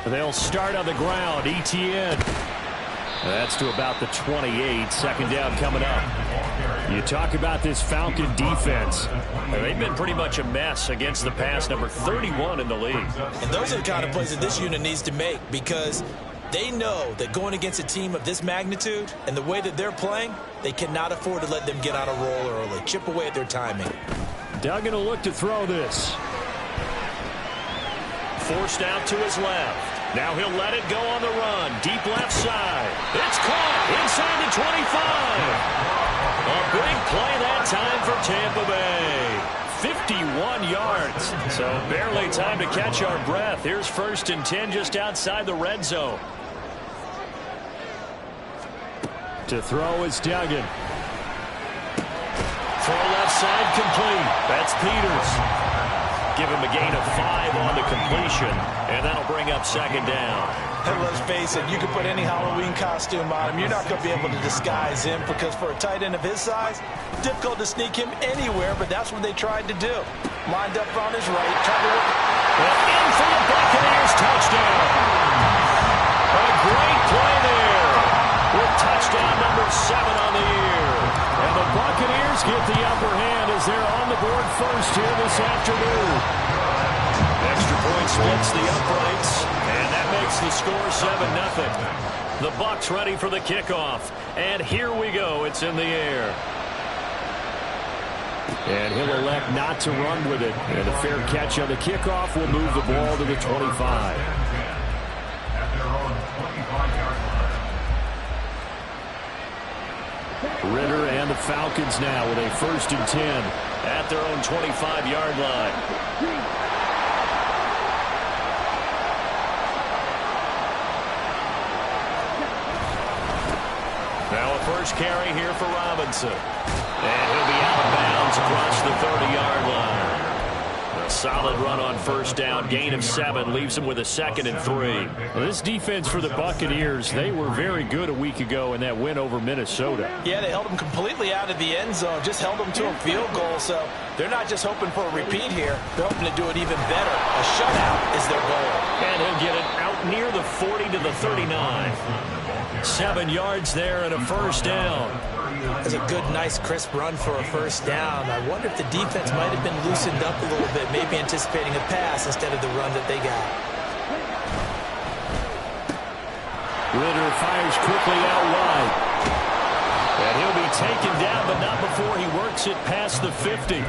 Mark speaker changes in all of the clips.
Speaker 1: They'll start on the ground. ETN. That's to about the 28. Second down coming up. You talk about this Falcon defense. They've been pretty much a mess against the pass, number 31 in the league.
Speaker 2: And those are the kind of plays that this unit needs to make, because they know that going against a team of this magnitude and the way that they're playing, they cannot afford to let them get on a roll early. Chip away at their timing.
Speaker 1: Duggan will look to throw this. Forced out to his left. Now he'll let it go on the run. Deep left side. It's caught inside the 25. A big play that time for Tampa Bay. 51 yards. So barely time to catch our breath. Here's 1st and 10 just outside the red zone. To throw is Duggan. Throw left side complete. That's Peters. Give him a gain of 5 on the completion, and that'll bring up 2nd down.
Speaker 2: And let's face it, you can put any Halloween costume on him. You're not going to be able to disguise him, because for a tight end of his size, difficult to sneak him anywhere, but that's what they tried to do. Lined up on his right, tried to work.
Speaker 1: And in for the Buccaneers, touchdown. A great play there, with touchdown number 7 on the year. And the Buccaneers get the upper hand as they're on the board first here this afternoon. Extra point splits the uprights, and that makes the score 7-0. The Bucs ready for the kickoff, and here we go. It's in the air. And he'll elect not to run with it. And a fair catch on the kickoff will move the ball to the 25. Ritter and the Falcons now with a 1st and 10 at their own 25-yard line. Now a first carry here for Robinson. And he'll be out of bounds across the 30-yard line. A solid run on 1st down. Gain of 7 leaves him with a 2nd and 3. Well, this defense for the Buccaneers, they were very good a week ago in that win over Minnesota.
Speaker 2: Yeah, they held them completely out of the end zone, just held them to a field goal. So they're not just hoping for a repeat here. They're hoping to do it even better. A shutout is their goal.
Speaker 1: And he'll get it out near the 40 to the 39. 7 yards there and a 1st down.
Speaker 2: That's a good, nice, crisp run for a 1st down. I wonder if the defense might have been loosened up a little bit, maybe anticipating a pass instead of the run that they got.
Speaker 1: Ritter fires quickly out wide. And he'll be taken down, but not before he works it past the 50.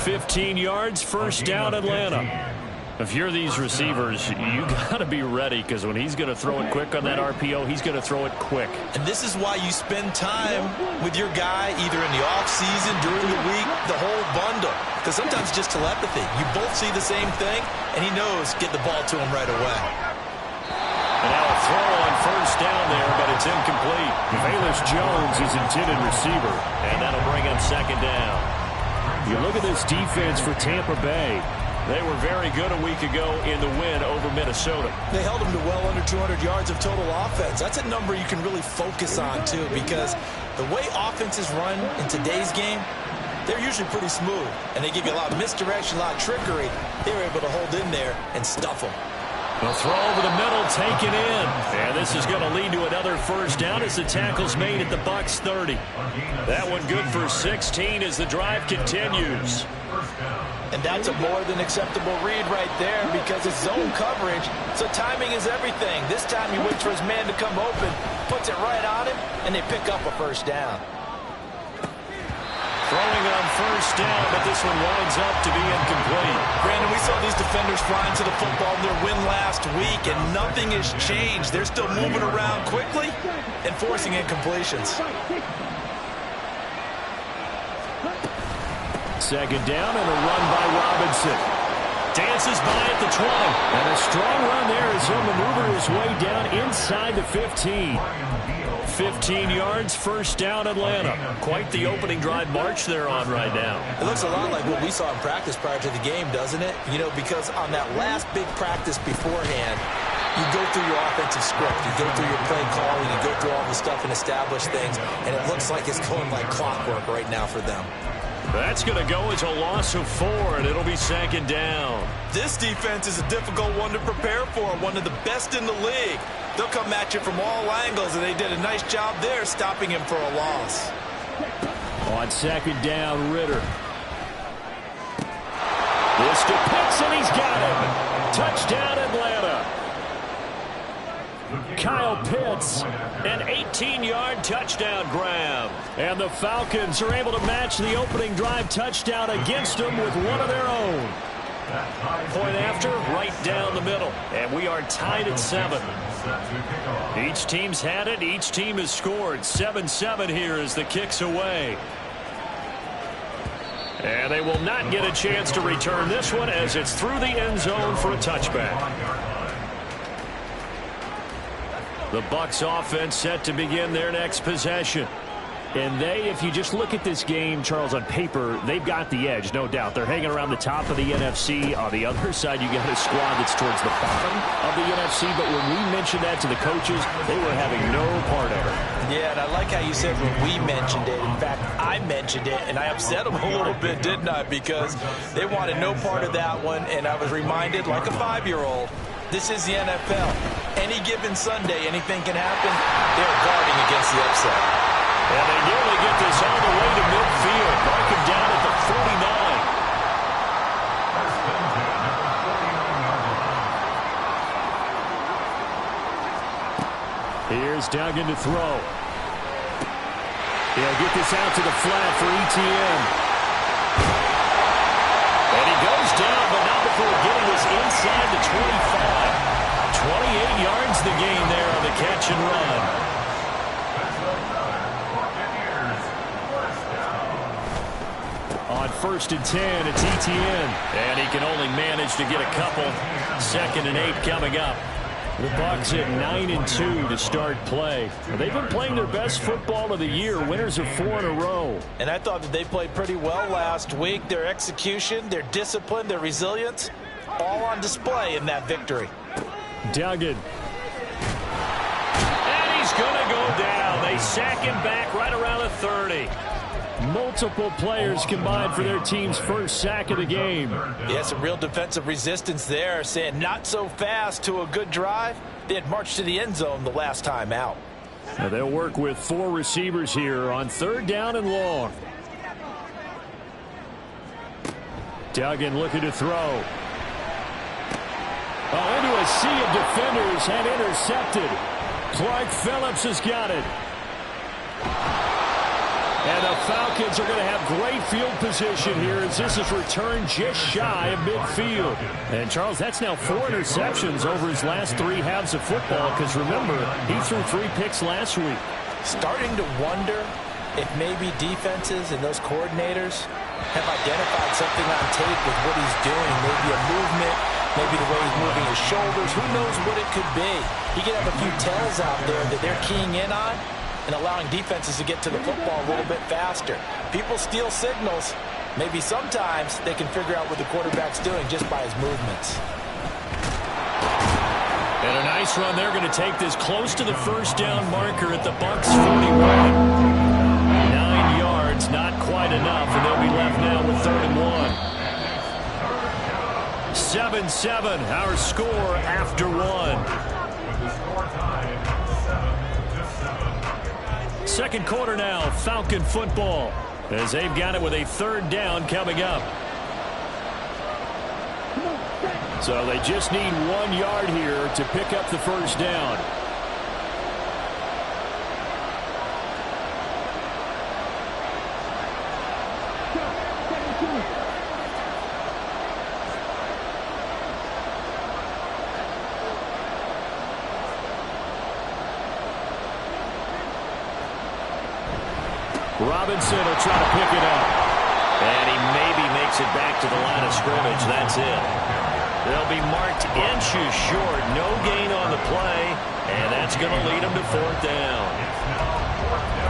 Speaker 1: 15 yards, 1st down, Atlanta. If you're these receivers, you got to be ready, because when he's going to throw it quick on that RPO, he's going to throw it quick.
Speaker 2: And this is why you spend time with your guy, either in the offseason, during the week, the whole bundle. Because sometimes it's just telepathy. You both see the same thing, and he knows get the ball to him right away.
Speaker 1: And now a throw on 1st down there, but it's incomplete. Velus Jones is intended receiver, and that'll bring up 2nd down. You look at this defense for Tampa Bay. They were very good a week ago in the win over Minnesota.
Speaker 2: They held them to well under 200 yards of total offense. That's a number you can really focus on, too, because the way offenses run in today's game, they're usually pretty smooth, and they give you a lot of misdirection, a lot of trickery. They were able to hold in there and stuff them.
Speaker 1: A throw over the middle, taken in. And this is going to lead to another 1st down as the tackle's made at the Bucs 30. That one good for 16 as the drive continues.
Speaker 2: And that's a more than acceptable read right there, because it's zone coverage, so timing is everything. This time he waits for his man to come open, puts it right on him, and they pick up a 1st down.
Speaker 1: Throwing on 1st down, but this one winds up to be incomplete.
Speaker 2: Brandon, we saw these defenders flying to the football in their win last week, and nothing has changed. They're still moving around quickly and forcing incompletions.
Speaker 1: 2nd down and a run by Robinson. Dances by at the 20. And a strong run there as he'll maneuver his way down inside the 15. 15 yards, 1st down, Atlanta. Quite the opening drive march they're on right now.
Speaker 2: It looks a lot like what we saw in practice prior to the game, doesn't it? You know, because on that last big practice beforehand, you go through your offensive script, you go through your play calling, you go through all the stuff and establish things, and it looks like it's going like clockwork right now for them.
Speaker 1: That's going to go as a loss of 4, and it'll be 2nd down.
Speaker 2: This defense is a difficult one to prepare for, one of the best in the league. They'll come at you from all angles, and they did a nice job there stopping him for a loss.
Speaker 1: On 2nd down, Ritter. This to Pitts, and he's got him. Touchdown, Atlanta. Kyle Pitts, an 18-yard touchdown grab. And the Falcons are able to match the opening drive touchdown against them with one of their own. Point after, right down the middle. And we are tied at 7. Each team's had it. Each team has scored. 7-7 here as the kick's away. And they will not get a chance to return this one as it's through the end zone for a touchback. The Bucs offense set to begin their next possession. And they, if you just look at this game, Charles, on paper, they've got the edge, no doubt. They're hanging around the top of the NFC. On the other side, you got a squad that's towards the bottom of the NFC. But when we mentioned that to the coaches, they were having no part of it.
Speaker 2: Yeah, and I like how you said when we mentioned it. In fact, I mentioned it, and I upset them a little bit, didn't I? Because they wanted no part of that one, and I was reminded, like a 5-year-old, this is the NFL. Any given Sunday, anything can happen. They're guarding against the upset.
Speaker 1: And they nearly get this all the way to midfield. Mark him down at the 49. Here's Duggan to throw. He'll get this out to the flat for Etienne. And he goes down, but not before getting this inside the 25. 28 yards the gain there on the catch and run. On 1st and 10, it's Etienne. And he can only manage to get a couple. 2nd and 8 coming up. The Bucs at 9-2 to start play. They've been playing their best football of the year. Winners of 4 in a row.
Speaker 2: And I thought that they played pretty well last week. Their execution, their discipline, their resilience, all on display in that victory.
Speaker 1: Duggan. And he's going to go down. They sack him back right around the 30. Multiple players combined for their team's first sack of the game.
Speaker 2: Yeah, some real defensive resistance there, saying not so fast to a good drive. They had marched to the end zone the last time out.
Speaker 1: Now they'll work with 4 receivers here on 3rd down and long. Duggan looking to throw. Oh, into a sea of defenders and intercepted. Clark Phillips has got it. And the Falcons are going to have great field position here as this is returned just shy of midfield. And, Charles, that's now 4 interceptions over his last 3 halves of football because, remember, he threw 3 picks last week.
Speaker 2: Starting to wonder if maybe defenses and those coordinators have identified something on tape with what he's doing. Maybe a movement, maybe the way he's moving his shoulders. Who knows what it could be? He could have a few tells out there that they're keying in on and allowing defenses to get to the football a little bit faster. People steal signals. Maybe sometimes they can figure out what the quarterback's doing just by his movements.
Speaker 1: And a nice run. They're going to take this close to the 1st down marker at the Bucs 41. 9 yards, not quite enough, and they'll be left now with 3rd and 1. 7-7, our score after 1. Second quarter now, Falcon football, as they've got it with a 3rd down coming up. So they just need 1 yard here to pick up the 1st down. Robinson will try to pick it up. And he maybe makes it back to the line of scrimmage. That's it. They'll be marked inches short. No gain on the play. And that's going to lead them to 4th down.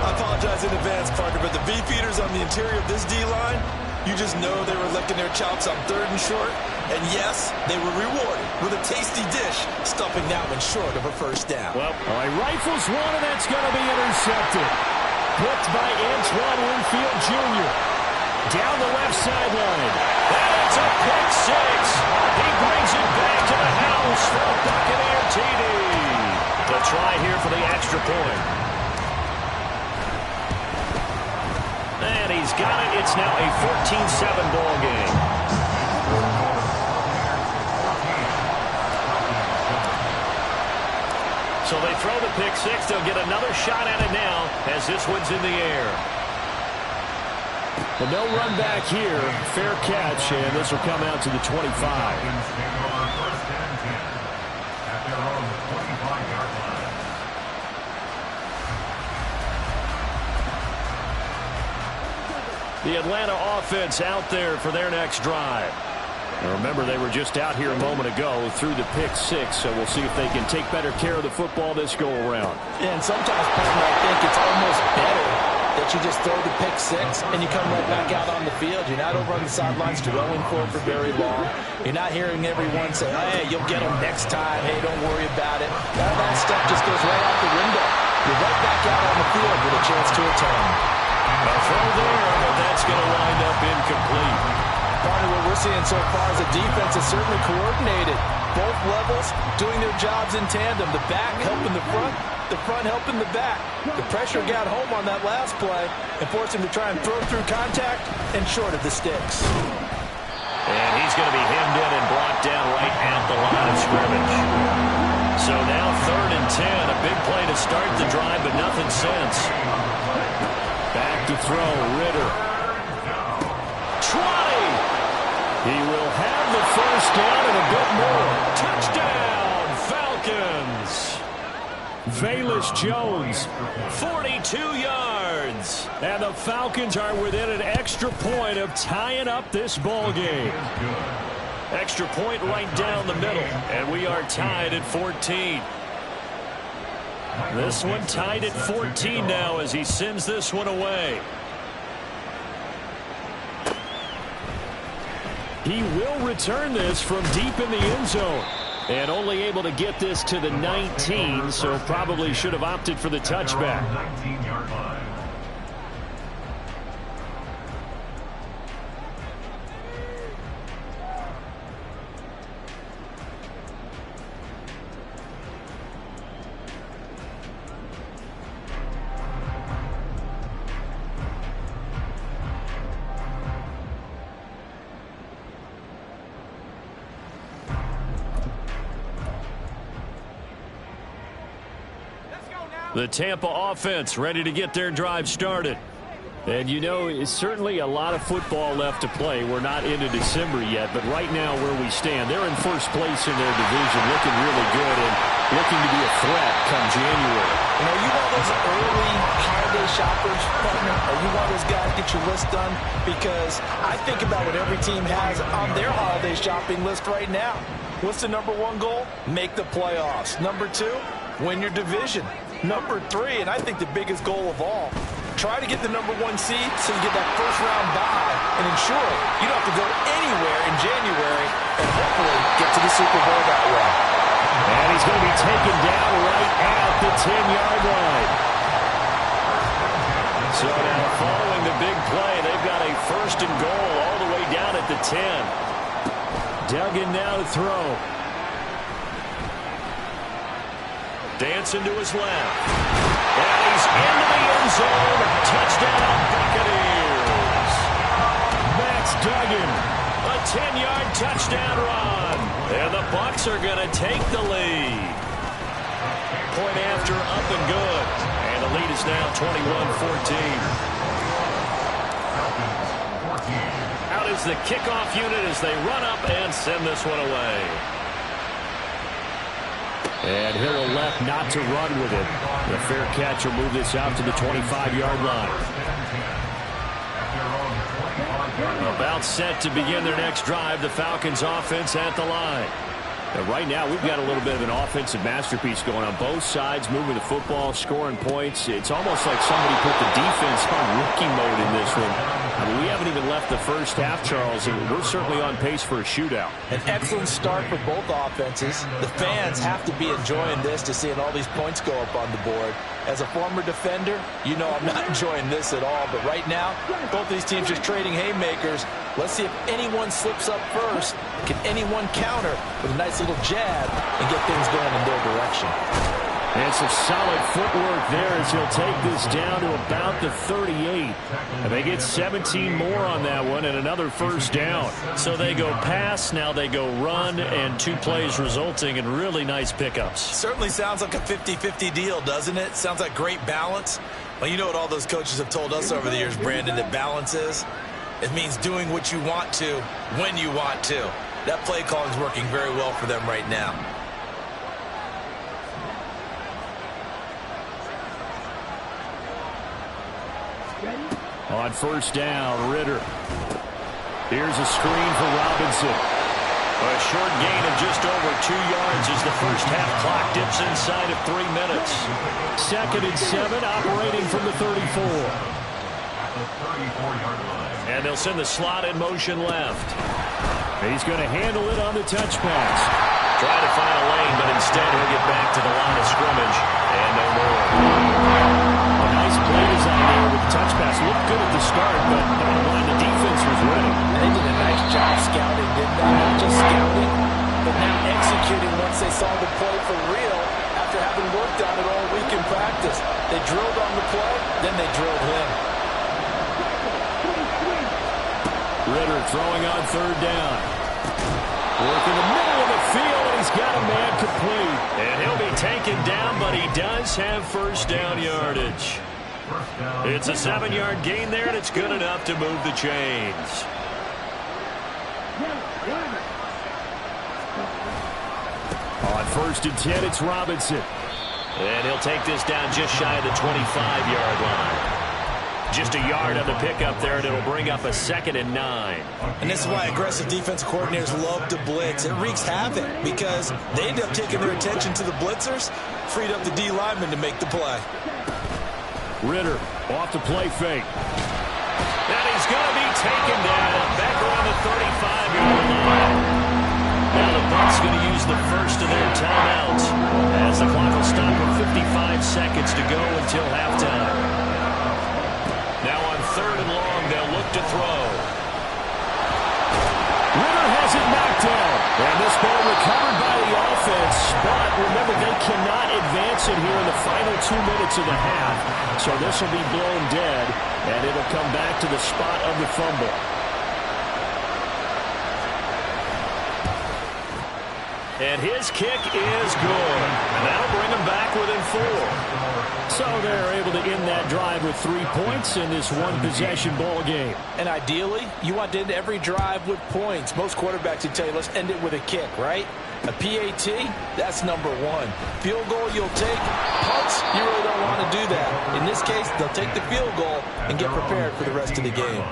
Speaker 2: I apologize in advance, partner, but the beefeaters on the interior of this D-line, you just know they were licking their chops on 3rd and short. And yes, they were rewarded with a tasty dish, stuffing that one short of a 1st down.
Speaker 1: Well, he rifles one, and that's going to be intercepted. Picked by Antoine Winfield Jr. Down the left sideline. That's a pick six. He brings it back to the house for a Buccaneer TD. The try here for the extra point. And he's got it. It's now a 14-7 ball game. So they throw the pick six. They'll get another shot at it now as this one's in the air. And no run back here. Fair catch, and this will come out to the 25. The Atlanta offense out there for their next drive. Now remember, they were just out here a moment ago through the pick six, so we'll see if they can take better care of the football this go-around.
Speaker 2: Yeah, and sometimes, partner, I think it's almost better that you just throw the pick six and you come right back out on the field. You're not over on the sidelines dwelling for very long. You're not hearing everyone say, hey, you'll get them next time. Hey, don't worry about it. All that stuff just goes right out the window. You're right back out on the field with a chance to atone.
Speaker 1: A throw there, but that's going to wind up incomplete.
Speaker 2: Partner, what we're seeing so far is the defense is certainly coordinated. Both levels doing their jobs in tandem. The back helping the front helping the back. The pressure got home on that last play and forced him to try and throw through contact and short of the sticks.
Speaker 1: And he's going to be hemmed in and brought down right at the line of scrimmage. So now 3rd and 10. A big play to start the drive, but nothing since. Back to throw, Ritter. 20! He will have the first down and a bit more. Touchdown, Falcons! Velus Jones, 42 yards. And the Falcons are within an extra point of tying up this ball game. Extra point right down the middle. And we are tied at 14. This one tied at 14 now as he sends this one away. He will return this from deep in the end zone. And only able to get this to the 19, so probably should have opted for the touchback.
Speaker 3: 19-yard line.
Speaker 1: The Tampa offense ready to get their drive started. And you know, it's certainly a lot of football left to play. We're not into December yet, but right now where we stand, they're in first place in their division, looking really good and looking to be a threat come January.
Speaker 2: And are you one of those early holiday shoppers, partner? Are you one of those guys get your list done? Because I think about what every team has on their holiday shopping list right now. What's the number one goal? Make the playoffs. Number two, win your division. Number three, and I think the biggest goal of all, try to get the number one seed so you get that first round bye and ensure you don't have to go anywhere in January and hopefully get to the Super Bowl that way.
Speaker 1: And he's going to be taken down right at the 10-yard line. So now following the big play, they've got a first and goal all the way down at the 10. Duggan now to throw. Dancing to his left. And he's into the end zone. Touchdown, Buccaneers. Max Duggan. A 10-yard touchdown run. And the Bucs are going to take the lead. Point after, up and good. And the lead is now 21-14. Out is the kickoff unit as they run up and send this one away. And Hill left not to run with it. The fair catch will move this out to the 25-yard line. About set to begin their next drive. The Falcons offense at the line. And right now, we've got a little bit of an offensive masterpiece going on both sides, moving the football, scoring points. It's almost like somebody put the defense on rookie mode in this one. I mean, we haven't even left the first half, Charles, and we're certainly on pace for a shootout.
Speaker 2: An excellent start for both offenses. The fans have to be enjoying this to seeing all these points go up on the board. As a former defender, you know I'm not enjoying this at all. But right now, both these teams just trading haymakers. Let's see if anyone slips up first. Can anyone counter with a nice little jab and get things going in their direction?
Speaker 1: And some solid footwork there as he'll take this down to about the 38. And they get 17 more on that one and another first down.
Speaker 3: So they go pass, now they go run, and 2 plays resulting in really nice pickups.
Speaker 2: Certainly sounds like a 50-50 deal, doesn't it? Sounds like great balance. Well, you know what all those coaches have told us over the years, Brandon, that balance is? It means doing what you want to when you want to. That play calling is working very well for them right now.
Speaker 1: On first down, Ritter. Here's a screen for Robinson.
Speaker 3: A short gain of just over 2 yards as the first half clock dips inside of 3 minutes.
Speaker 1: 2nd and 7, operating from the 34.
Speaker 3: And they'll send the slot in motion left.
Speaker 1: He's going to handle it on the touch pass.
Speaker 3: Try to find a lane, but instead he'll get back to the line of scrimmage and no more.
Speaker 1: A nice play design there with the touch pass. Looked good at the start, but bottom line, the defense was ready.
Speaker 2: They did a nice job scouting, didn't they? Not just scouting, but now executing once they saw the play for real after having worked on it all week in practice. They drilled on the play, then they drilled him.
Speaker 1: Ritter throwing on 3rd down. Work in the middle of the field, and he's got a man complete.
Speaker 3: And he'll be taken down, but he does have first down yardage. It's a 7-yard gain there, and it's good enough to move the chains.
Speaker 1: On 1st and 10, it's Robinson.
Speaker 3: And he'll take this down just shy of the 25-yard line. Just a yard on the pickup there, and it'll bring up a 2nd and 9.
Speaker 2: And this is why aggressive defensive coordinators love to blitz. It wreaks havoc because they end up taking their attention to the blitzers, freed up the D lineman to make the play.
Speaker 1: Ritter off the play fake.
Speaker 3: And he's going to be taken down back around the 35-yard line. Now the Bucs going to use the first of their timeouts as the clock will stop with 55 seconds to go until halftime. Now on 3rd and long, they'll look to throw.
Speaker 1: Ritter has it knocked down. And this ball recovered by the offense. But remember, they cannot advance it here in the final 2 minutes of the half. So this will be blown dead, and it'll come back to the spot of the fumble.
Speaker 3: And his kick is good. And that'll bring him back within 4.
Speaker 1: So they're able to end that drive with 3 points in this one-possession ball game.
Speaker 2: And ideally, you want to end every drive with points. Most quarterbacks would tell you, let's end it with a kick, right? A PAT, that's number 1. Field goal you'll take. Punts, you really don't want to do that. In this case, they'll take the field goal and get prepared for the rest of the game.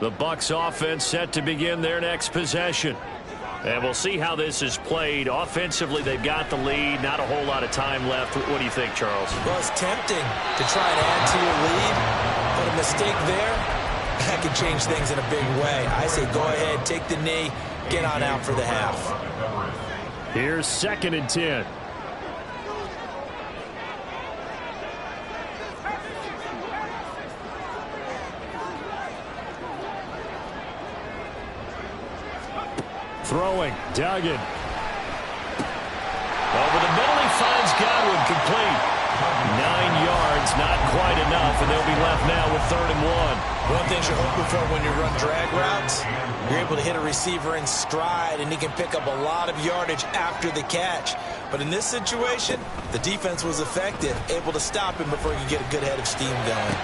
Speaker 3: The Bucs offense set to begin their next possession. And we'll see how this is played. Offensively, they've got the lead. Not a whole lot of time left. What do you think, Charles?
Speaker 2: Well, it's tempting to try and add to your lead, but a mistake there, that can change things in a big way. I say go ahead, take the knee, get on out for the half.
Speaker 1: Here's 2nd and 10. Throwing, Duggan.
Speaker 3: Over the middle, he finds Godwin complete. 9 yards, not quite enough, and they'll be left now with 3rd and 1.
Speaker 2: One thing you're hoping for when you run drag routes, you're able to hit a receiver in stride, and he can pick up a lot of yardage after the catch. But in this situation, the defense was effective, able to stop him before he could get a good head of steam going.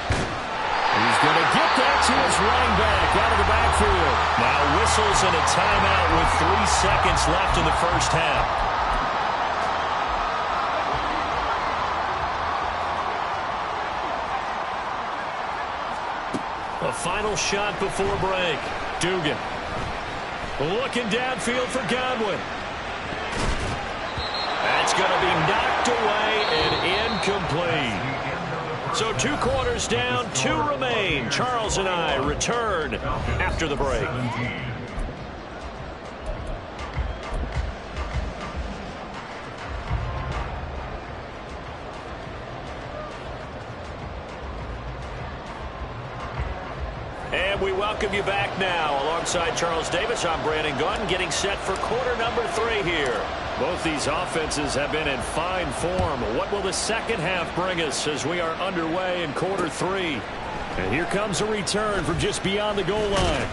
Speaker 1: He's going to get that to his running back out of the backfield.
Speaker 3: Now whistles and a timeout with 3 seconds left in the first half.
Speaker 1: final shot before break. Dugan looking downfield for Godwin. That's going to be knocked away and incomplete. So 2 quarters down, 2 remain. Charles and I return after the break. And we welcome you back now. Alongside Charles Davis, I'm Brandon Gunn, getting set for quarter number 3 here. Both these offenses have been in fine form. What will the second half bring us as we are underway in quarter 3? And here comes a return from just beyond the goal line.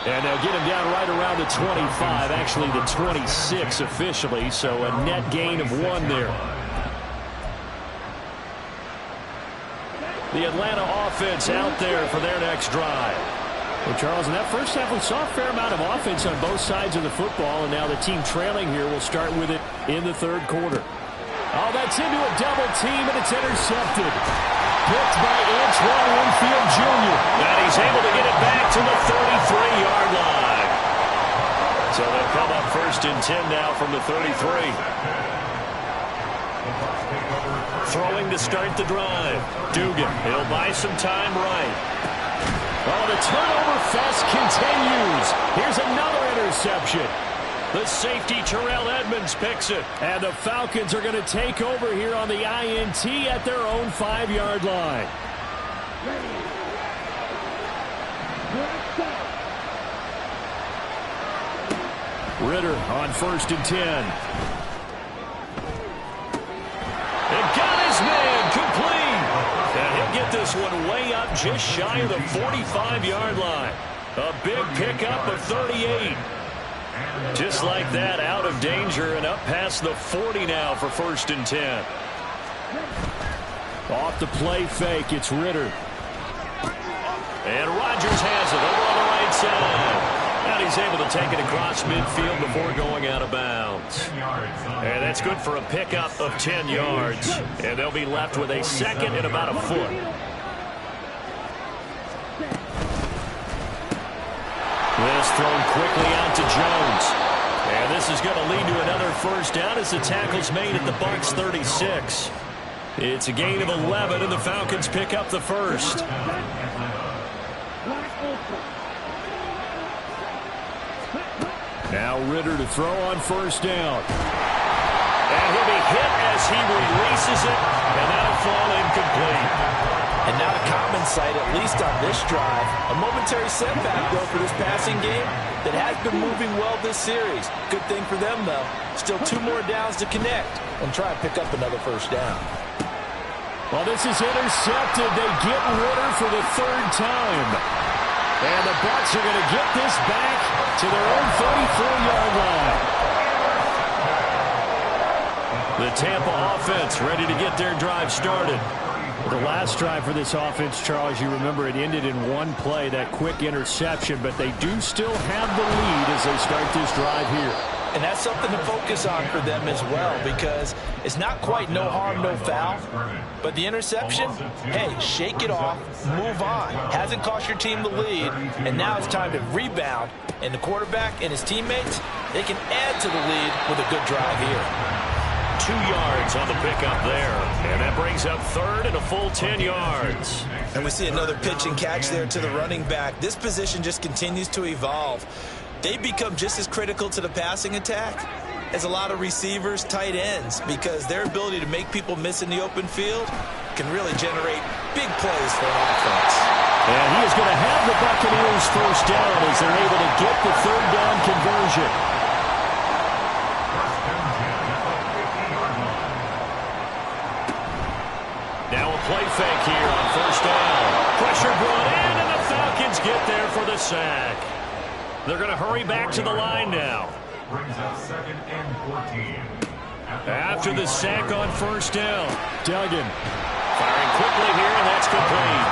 Speaker 1: And they'll get him down right around the 25, actually the 26 officially, so a net gain of 1 there. The Atlanta offense out there for their next drive. Well, Charles, in that first half, we saw a fair amount of offense on both sides of the football, and now the team trailing here will start with it in the 3rd quarter. Oh, that's into a double team, and it's intercepted. Picked by Antoine Winfield Jr. And he's able to get it back to the 33-yard line. So they'll come up 1st and 10 now from the 33. Throwing to start the drive. Dugan, he'll buy some time right. Oh, the turnover fest continues. Here's another interception. The safety, Terrell Edmonds, picks it. And the Falcons are going to take over here on the INT at their own 5-yard line. Ritter on 1st and 10. And got his man complete. And he'll get this one way up just shy of the 45-yard line. A big pickup of 38. Just like that, out of danger and up past the 40 now for 1st and 10. Off the play fake, it's Ritter. And Rodgers has it over on the right side. And he's able to take it across midfield before going out of bounds. And that's good for a pickup of 10 yards. And they'll be left with a 2nd and about a foot. This thrown quickly out to Jones. And this is going to lead to another 1st down as the tackle's made at the Bucs 36. It's a gain of 11, and the Falcons pick up the 1st. Now Ritter to throw on 1st down. And he'll be hit as he releases it, and that'll fall incomplete.
Speaker 2: And now the common sight, at least on this drive, a momentary setback, though, for this passing game that has been moving well this series. Good thing for them, though. Still 2 more downs to connect and try and pick up another 1st down.
Speaker 1: Well, this is intercepted. They get Ritter for the 3rd time. And the Bucs are going to get this back to their own 34-yard line. The Tampa offense ready to get their drive started. The last drive for this offense, Charles, you remember it ended in 1 play, that quick interception, but they do still have the lead as they start this drive here.
Speaker 2: And that's something to focus on for them as well, because it's not quite no harm, no foul. But the interception, hey, shake it off, move on. Hasn't cost your team the lead, and now it's time to rebound. And the quarterback and his teammates, they can add to the lead with a good drive here.
Speaker 1: 2 yards on the pickup there. And that brings up 3rd and a full 10 yards.
Speaker 2: And we see another pitch and catch there to the running back. This position just continues to evolve. They become just as critical to the passing attack as a lot of receivers, tight ends, because their ability to make people miss in the open field can really generate big plays for an offense.
Speaker 1: And he is going to have the Buccaneers 1st down as they're able to get the 3rd down conversion. Now a play fake here on 1st down. Pressure brought in, and the Falcons get there for the sack. They're going to hurry back to the line now. After the sack on 1st down, Duggan firing quickly here, and that's complete.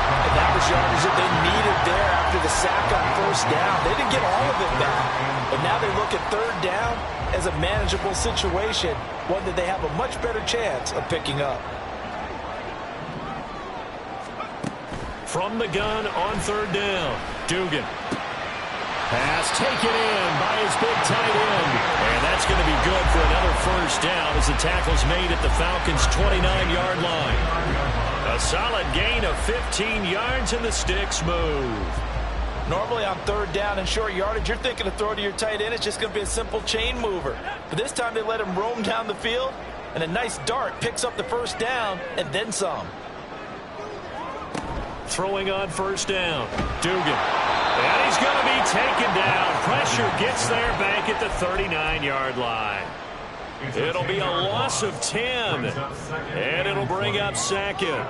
Speaker 2: And that was yardage that they needed there after the sack on 1st down. They didn't get all of it back, but now they look at 3rd down as a manageable situation, one that they have a much better chance of picking up.
Speaker 1: From the gun on third down. Dugan. Pass taken in by his big tight end. And that's going to be good for another first down as the tackle's made at the Falcons' 29-yard line. A solid gain of 15 yards and the sticks move.
Speaker 2: Normally on third down and short yardage, you're thinking to throw to your tight end. It's just going to be a simple chain mover. But this time they let him roam down the field, and a nice dart picks up the first down and then some.
Speaker 1: Throwing on first down. Dugan. And he's going to be taken down. Pressure gets there back at the 39-yard line. It'll be a loss of 10. And it'll bring up Sackett.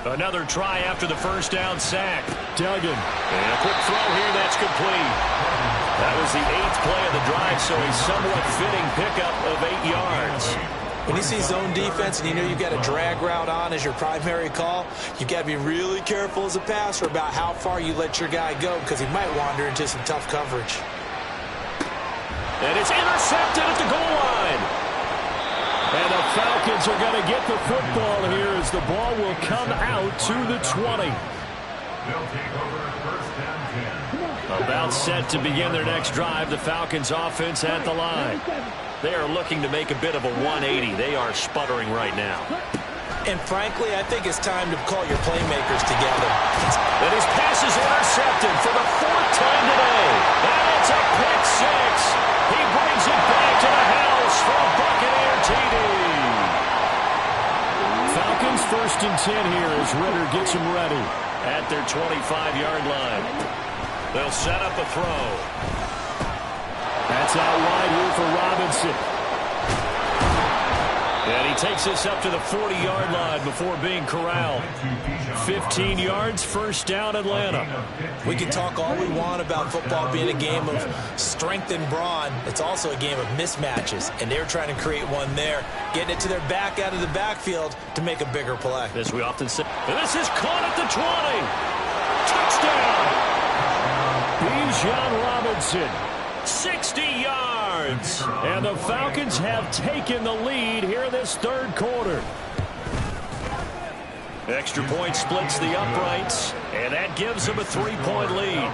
Speaker 1: Another try after the first down sack. Duggan. And a quick throw here that's complete. That was the 8th play of the drive, so a somewhat fitting pickup of 8 yards.
Speaker 2: When you see zone defense and you know you've got a drag route on as your primary call, you've got to be really careful as a passer about how far you let your guy go because he might wander into some tough coverage.
Speaker 1: And it's intercepted at the goal line. And the Falcons are going to get the football here as the ball will come out to the 20. About set to begin their next drive, the Falcons offense at the line. They are looking to make a bit of a 180. They are sputtering right now.
Speaker 2: And frankly, I think it's time to call your playmakers together.
Speaker 1: And his pass is intercepted for the 4th time today. And it's a pick six. He brings it back to the house for a Buccaneer TD. Falcons 1st and 10 here as Ritter gets them ready at their 25-yard line. They'll set up a throw. That's out wide here for Robinson. And he takes this up to the 40-yard line before being corralled. 15 yards, first down, Atlanta.
Speaker 2: We can talk all we want about football being a game of strength and brawn. It's also a game of mismatches, and they're trying to create one there, getting it to their back out of the backfield to make a bigger play.
Speaker 1: As we often say, and this is caught at the 20. Touchdown! Bijan Robinson. 60 yards. And the Falcons have taken the lead here in this 3rd quarter. Extra point splits the uprights, and that gives them a 3-point lead.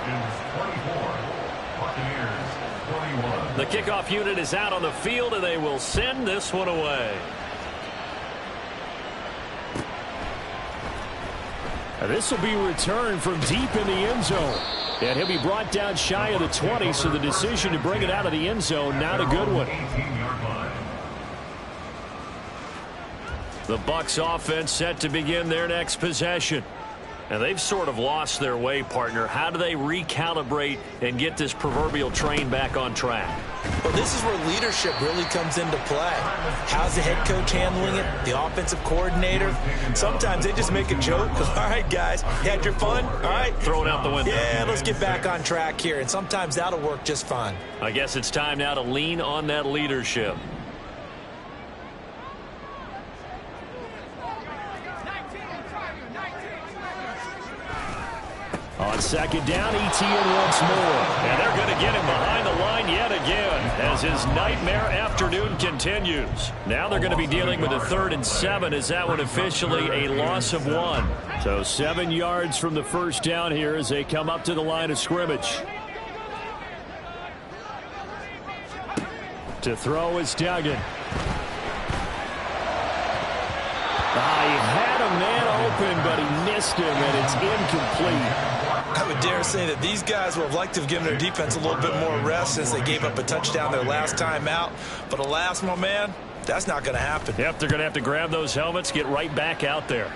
Speaker 1: The kickoff unit is out on the field, and they will send this one away. This will be returned from deep in the end zone. And he'll be brought down shy of the 20, so the decision to bring it out of the end zone, not a good one. The Bucs offense set to begin their next possession. And they've sort of lost their way, partner. How do they recalibrate and get this proverbial train back on track?
Speaker 2: Well, this is where leadership really comes into play. How's the head coach handling it? The offensive coordinator? Sometimes they just make a joke. All right, guys, you had your fun? All right.
Speaker 1: Throw it out the window.
Speaker 2: Yeah, let's get back on track here. And sometimes that'll work just fine.
Speaker 1: I guess it's time now to lean on that leadership. On second down, Etienne once more. And they're going to get him behind the line yet again as his nightmare afternoon continues. Now they're going to be dealing with a 3rd and 7 as that one officially a loss of 1. So 7 yards from the first down here as they come up to the line of scrimmage. To throw is Duggan. He had a man open, but he missed him, and it's incomplete.
Speaker 2: I would dare say that these guys would have liked to have given their defense a little bit more rest since they gave up a touchdown their last time out. But alas, my man, that's not going to happen.
Speaker 1: Yep, they're going to have to grab those helmets, get right back out there.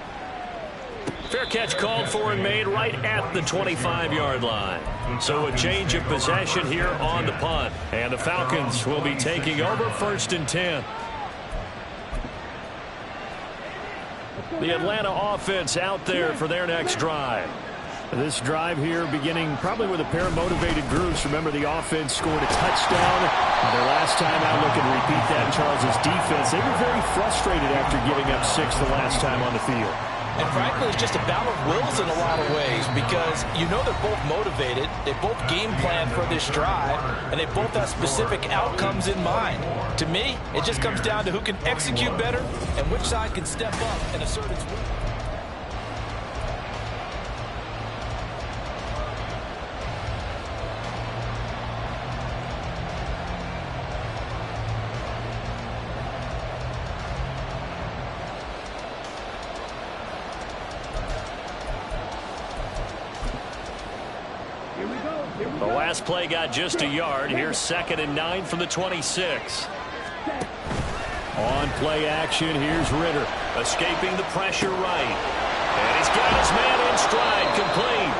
Speaker 1: Fair catch called for and made right at the 25-yard line. So a change of possession here on the punt. And the Falcons will be taking over 1st and 10. The Atlanta offense out there for their next drive. This drive here beginning probably with a pair of motivated groups. Remember, the offense scored a touchdown. Their last time out, looking to repeat that. Charles' defense, they were very frustrated after giving up 6 the last time on the field.
Speaker 2: And frankly, it's just a battle of wills in a lot of ways because you know they're both motivated, they both game plan for this drive, and they both have specific outcomes in mind. To me, it just comes down to who can execute better and which side can step up and assert its will.
Speaker 1: The last play got just a yard. Here's 2nd and 9 from the 26. On play action, here's Ritter. Escaping the pressure right. And he's got his man in stride, complete.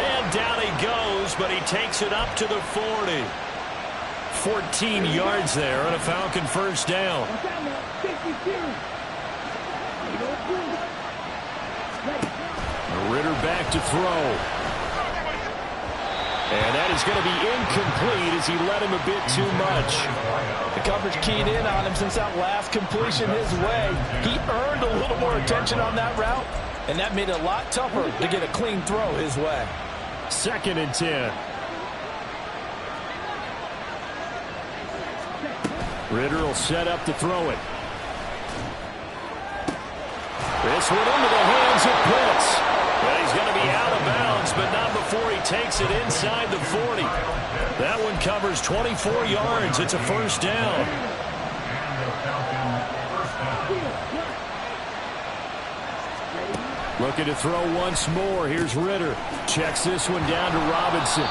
Speaker 1: And down he goes, but he takes it up to the 40. 14 yards there on a Falcon first down. Ritter back to throw. And that is going to be incomplete as he let him a bit too much.
Speaker 2: The coverage keyed in on him since that last completion his way. He earned a little more attention on that route, and that made it a lot tougher to get a clean throw his way.
Speaker 1: 2nd and 10. Ritter will set up to throw it. This one into the hands of Pitts. Well, he's going to be out of bounds, but not before he takes it inside the 40. That one covers 24 yards. It's a first down. Looking to throw once more. Here's Ritter. Checks this one down to Robinson.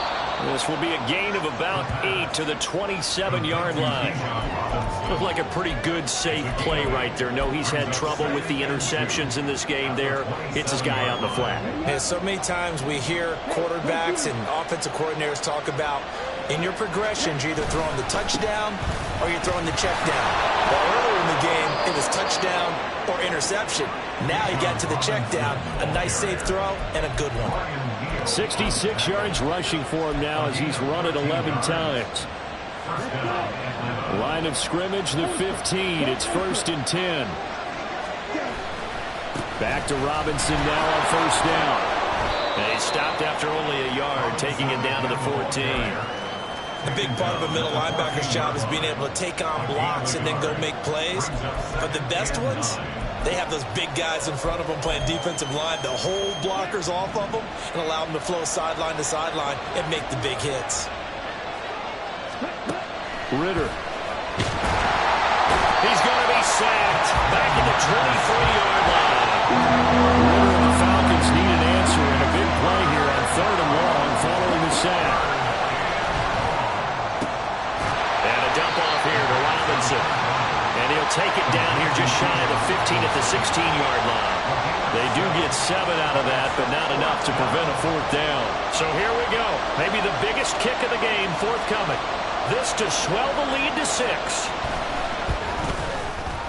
Speaker 1: This will be a gain of about 8 to the 27-yard line. Looked like a pretty good, safe play right there. No, he's had trouble with the interceptions in this game there. Hits his guy out in the flat.
Speaker 2: And so many times we hear quarterbacks and offensive coordinators talk about in your progressions, you're either throwing the touchdown or you're throwing the check down. Well, earlier in the game, it was touchdown or interception. Now he got to the check down, a nice safe throw, and a good one.
Speaker 1: 66 yards rushing for him now as he's run it 11 times. Line of scrimmage, the 15. It's 1st and 10. Back to Robinson now on first down. And he stopped after only a yard, taking it down to the 14.
Speaker 2: A big part of a middle linebacker's job is being able to take on blocks and then go make plays. But the best ones, they have those big guys in front of them playing defensive line to hold blockers off of them and allow them to flow sideline to sideline and make the big hits.
Speaker 1: Ritter. He's going to be sacked back at the 23-yard line. Ritter and the Falcons need an answer in a big play here on 3rd and long following the sack. And a dump off here to Robinson. And he'll take it down here just shy of the 15 at the 16-yard line. They do get 7 out of that, but not enough to prevent a 4th down. So here we go. Maybe the biggest kick of the game forthcoming. This to swell the lead to 6.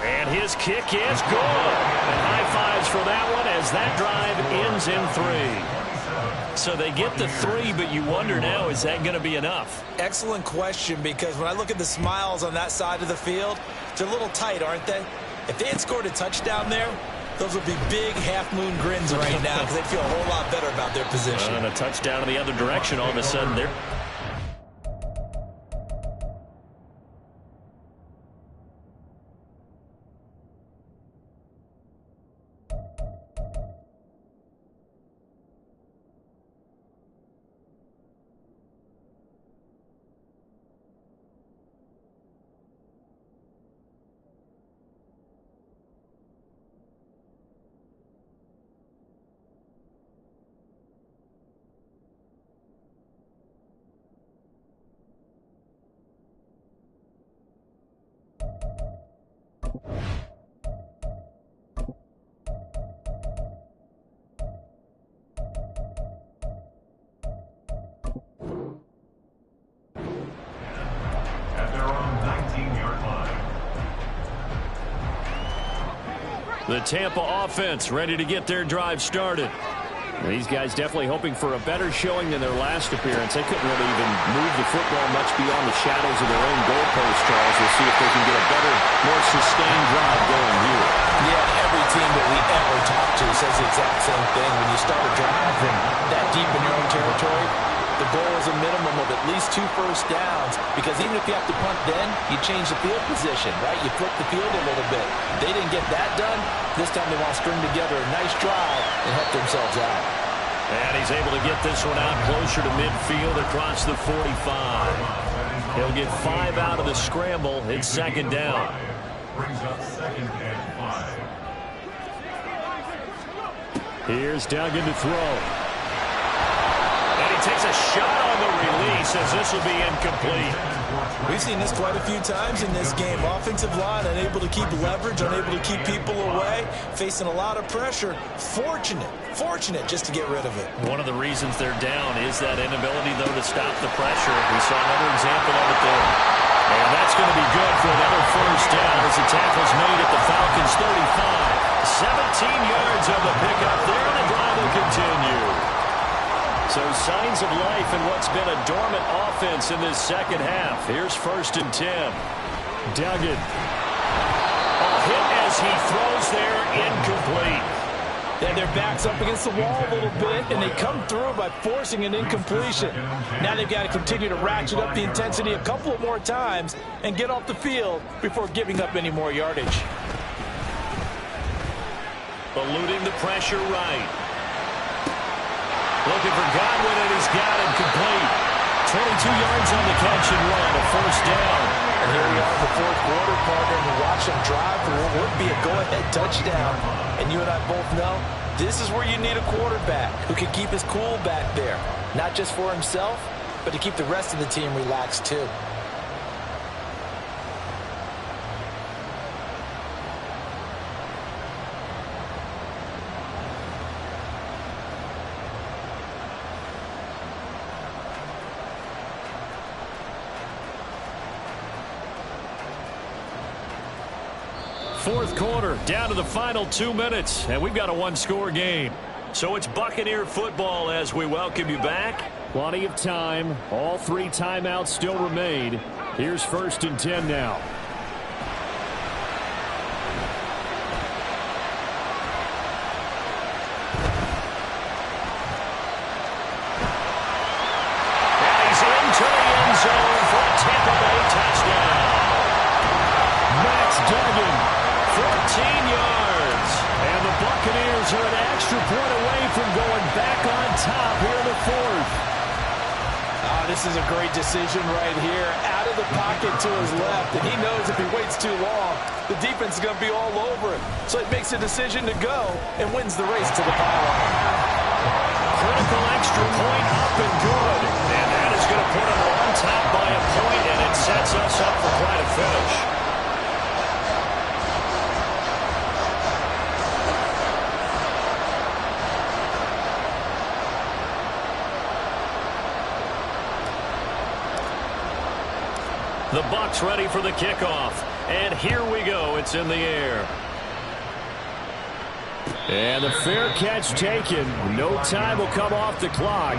Speaker 1: And his kick is good. And high fives for that one as that drive ends in 3. So they get the 3, but you wonder now, is that going to be enough?
Speaker 2: Excellent question, because when I look at the smiles on that side of the field, they're a little tight, aren't they? If they had scored a touchdown there, those would be big half-moon grins right now because they'd feel a whole lot better about their position.
Speaker 1: And a touchdown in the other direction all of a sudden there. The Tampa offense ready to get their drive started. These guys definitely hoping for a better showing than their last appearance. They couldn't really even move the football much beyond the shadows of their own goalpost, Charles. We'll see if they can get a better, more sustained drive going here.
Speaker 2: Yeah, every team that we ever talk to says the exact same thing. When you start a drive from that deep in your own territory, the goal is a minimum of at least 2 first downs, because even if you have to punt then, you change the field position, right? You flip the field a little bit. They didn't get that done. This time they want to string together a nice drive and help themselves out.
Speaker 1: And he's able to get this one out closer to midfield across the 45. He'll get 5 out of the scramble. It's second down.
Speaker 4: Brings up 2nd and 5.
Speaker 1: Here's Duggan to throw. And he takes a shot on the release as this will be incomplete.
Speaker 2: We've seen this quite a few times in this game. Offensive line unable to keep leverage, unable to keep people away, facing a lot of pressure. Fortunate just to get rid of it.
Speaker 1: One of the reasons they're down is that inability, though, to stop the pressure. We saw another example of it there. And that's going to be good for another first down as the tackle's made at the Falcons 35. 17 yards of the pickup there, and the drive will continue. So signs of life in what's been a dormant offense in this second half. Here's 1st and 10. Duggan. A hit as he throws there, incomplete.
Speaker 2: And their back's up against the wall a little bit, and they come through by forcing an incompletion. Now they've got to continue to ratchet up the intensity a couple of more times and get off the field before giving up any more yardage.
Speaker 1: Eluding the pressure right. Looking for Godwin, and he's got him complete. 22 yards on the catch and run, a first down.
Speaker 2: And here we are in the 4th quarter, partner, and we watch them drive for what would be a go-ahead touchdown. And you and I both know this is where you need a quarterback who can keep his cool back there. Not just for himself, but to keep the rest of the team relaxed too.
Speaker 1: Fourth quarter, down to the final 2 minutes, and we've got a 1-score game. So it's Buccaneer football as we welcome you back. Plenty of time. All 3 timeouts still remain. Here's 1st and 10 now.
Speaker 3: And he's into the end zone for a Tampa Bay touchdown.
Speaker 1: Max Duggan.
Speaker 3: 14 yards.
Speaker 1: And the Buccaneers are an extra point away from going back on top here in the 4th.
Speaker 2: This is a great decision right here. Out of the pocket to his left, and he knows if he waits too long, the defense is going to be all over him. So he makes a decision to go and wins the race to the pylon.
Speaker 1: Critical extra point up and good.
Speaker 3: And that is going to put him on top by a point, and it sets us up for quite a finish.
Speaker 1: The Bucs ready for the kickoff. And here we go. It's in the air. And the fair catch taken. No time will come off the clock.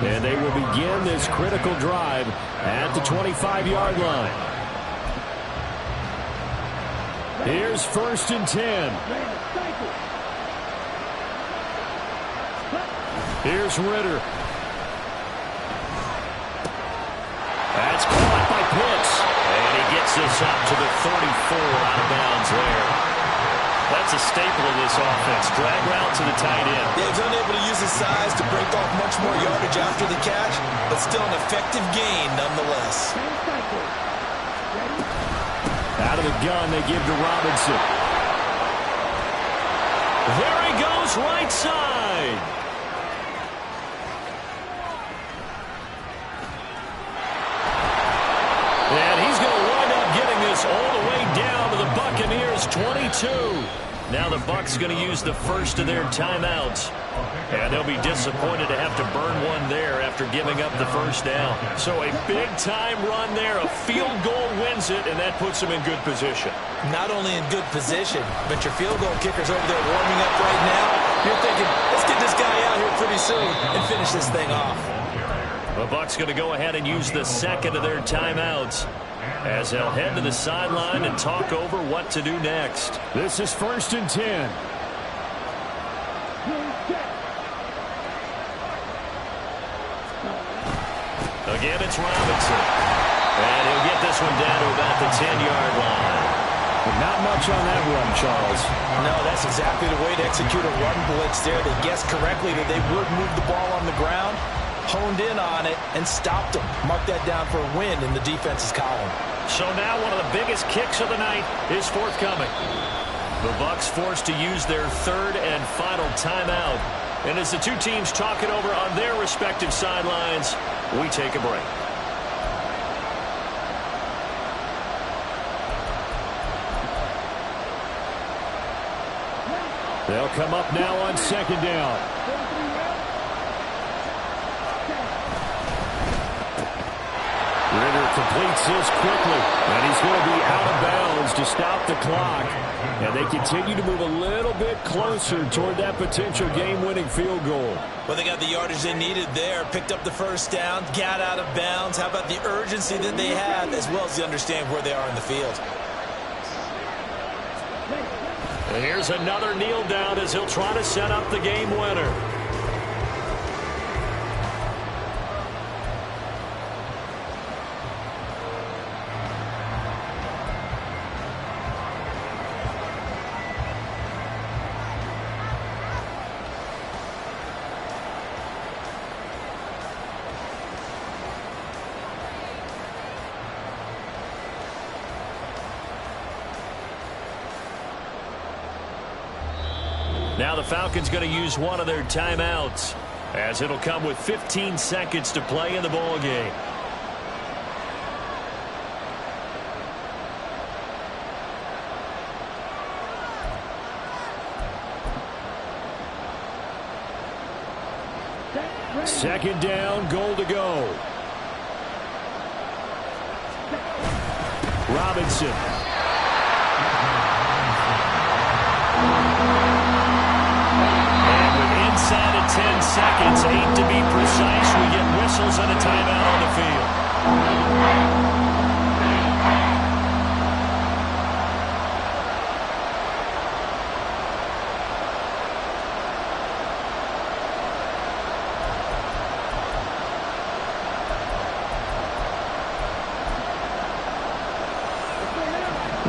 Speaker 1: And they will begin this critical drive at the 25-yard line. Here's 1st and 10. Here's Ritter. That's caught by Pitts.
Speaker 3: And he gets this up to the 34 out of bounds there. That's a staple of this offense. Drag route to the tight end.
Speaker 2: Yeah, he's unable to use his size to break off much more yardage after the catch, but still an effective gain nonetheless.
Speaker 1: Out of the gun, they give to Robinson.
Speaker 3: There he goes, right side.
Speaker 1: And he's going to wind up getting this all the way down to the Buccaneers' 22. Now the Bucs going to use the first of their timeouts. And they'll be disappointed to have to burn one there after giving up the first down. So a big-time run there. A field goal wins it, and that puts them in good position.
Speaker 2: Not only in good position, but your field goal kicker's over there warming up right now. You're thinking, let's get this guy out here pretty soon and finish this thing off.
Speaker 3: The Bucs going to go ahead and use the second of their timeouts as they'll head to the sideline and talk over what to do next.
Speaker 1: This is 1st and 10.
Speaker 3: Again, it's Robinson. And he'll get this one down to about the 10-yard line.
Speaker 1: But not much on that run, Charles.
Speaker 2: No, that's exactly the way to execute a run blitz there. They guessed correctly that they would move the ball on the ground, honed in on it, and stopped them. Mark that down for a win in the defense's column.
Speaker 3: So now one of the biggest kicks of the night is forthcoming. The Bucs forced to use their third and final timeout. And as the two teams talk it over on their respective sidelines, we take a break.
Speaker 1: They'll come up now on 2nd down. Ritter completes this quickly, and he's going to be out of bounds to stop the clock. And they continue to move a little bit closer toward that potential game-winning field goal.
Speaker 2: Well, they got the yardage they needed there, picked up the first down, got out of bounds. How about the urgency that they have, as well as the understand where they are in the field?
Speaker 3: And here's another kneel down as he'll try to set up the game winner. Now the Falcons going to use one of their timeouts as it'll come with 15 seconds to play in the ball game.
Speaker 1: Second down, goal to go. Robinson.
Speaker 3: Inside of 10 seconds, 8 to be precise, we get whistles and a timeout on the field.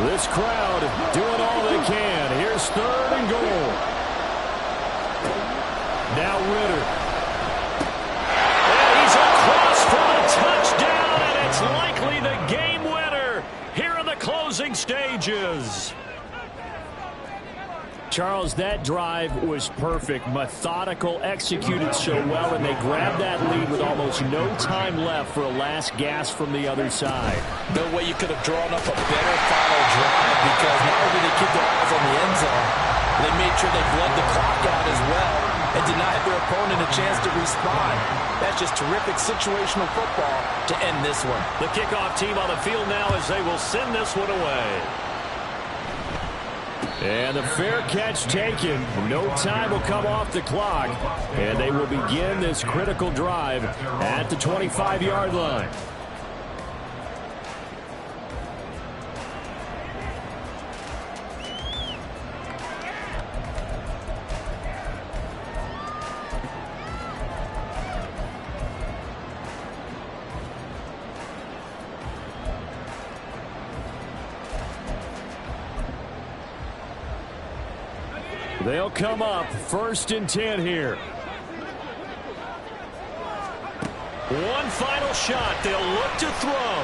Speaker 1: This crowd doing all they can. Here's 3rd and goal. Now Ritter.
Speaker 3: And he's across for a touchdown, and it's likely the game winner here in the closing stages.
Speaker 1: Charles, that drive was perfect. Methodical, executed so well, and they grabbed that lead with almost no time left for a last gasp from the other side.
Speaker 2: No way you could have drawn up a better final drive, because not only did they keep their eyes on the end zone, they made sure they bled the clock out as well and denied their opponent a chance to respond. That's just terrific situational football to end this one.
Speaker 3: The kickoff team on the field now as they will send this one away.
Speaker 1: And the fair catch taken. No time will come off the clock. And they will begin this critical drive at the 25-yard line. They'll come up 1st and 10 here.
Speaker 3: One final shot. They'll look to throw.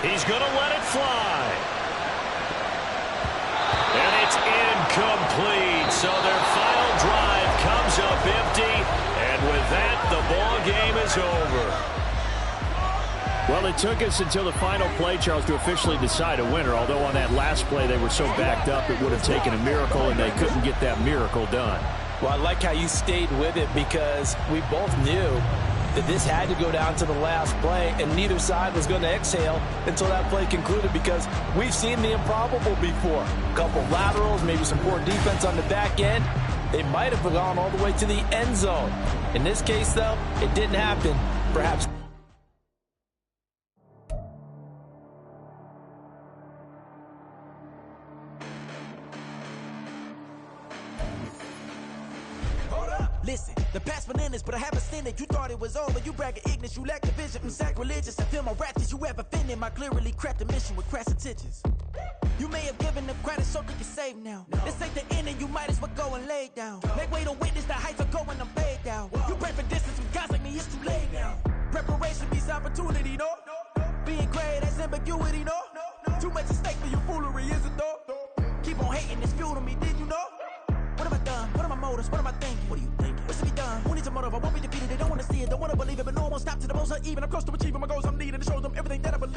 Speaker 3: He's going to let it fly. And it's incomplete. So their final drive comes up empty. And with that, the ball game is over.
Speaker 1: Well, it took us until the final play, Charles, to officially decide a winner. Although on that last play they were so backed up it would have taken a miracle, and they couldn't get that miracle done.
Speaker 2: Well, I like how you stayed with it, because we both knew that this had to go down to the last play, and neither side was going to exhale until that play concluded, because we've seen the improbable before. A couple laterals, maybe some poor defense on the back end, They might have gone all the way to the end zone. In this case, though, it didn't happen. Perhaps.
Speaker 5: Listen, the past bananas, but I haven't seen it. You thought it was over. You bragging ignorance. You lack the vision from sacrilegious. I feel my ratchets. You have offended my clearly crafted mission with crass intentions. You may have given them credit so they can save now. This ain't the end and you might as well go and lay down. Make way to witness the heights are going, I'm paid down. You pray for distance with guys like me, it's too late now. Preparation beats opportunity, no? Being great, that's ambiguity, no? Too much at stake for your foolery, is it though? Keep on hating, it's fuel to me, did you know? What have I done? What are my motives? What am I thinking? What are you thinking? What's to be done? Who needs a motive? I won't be defeated. They don't want to see it. Don't want to believe it. But no one won't stop to the most even. I'm close to achieving my goals. I'm needing to show them everything that I believe.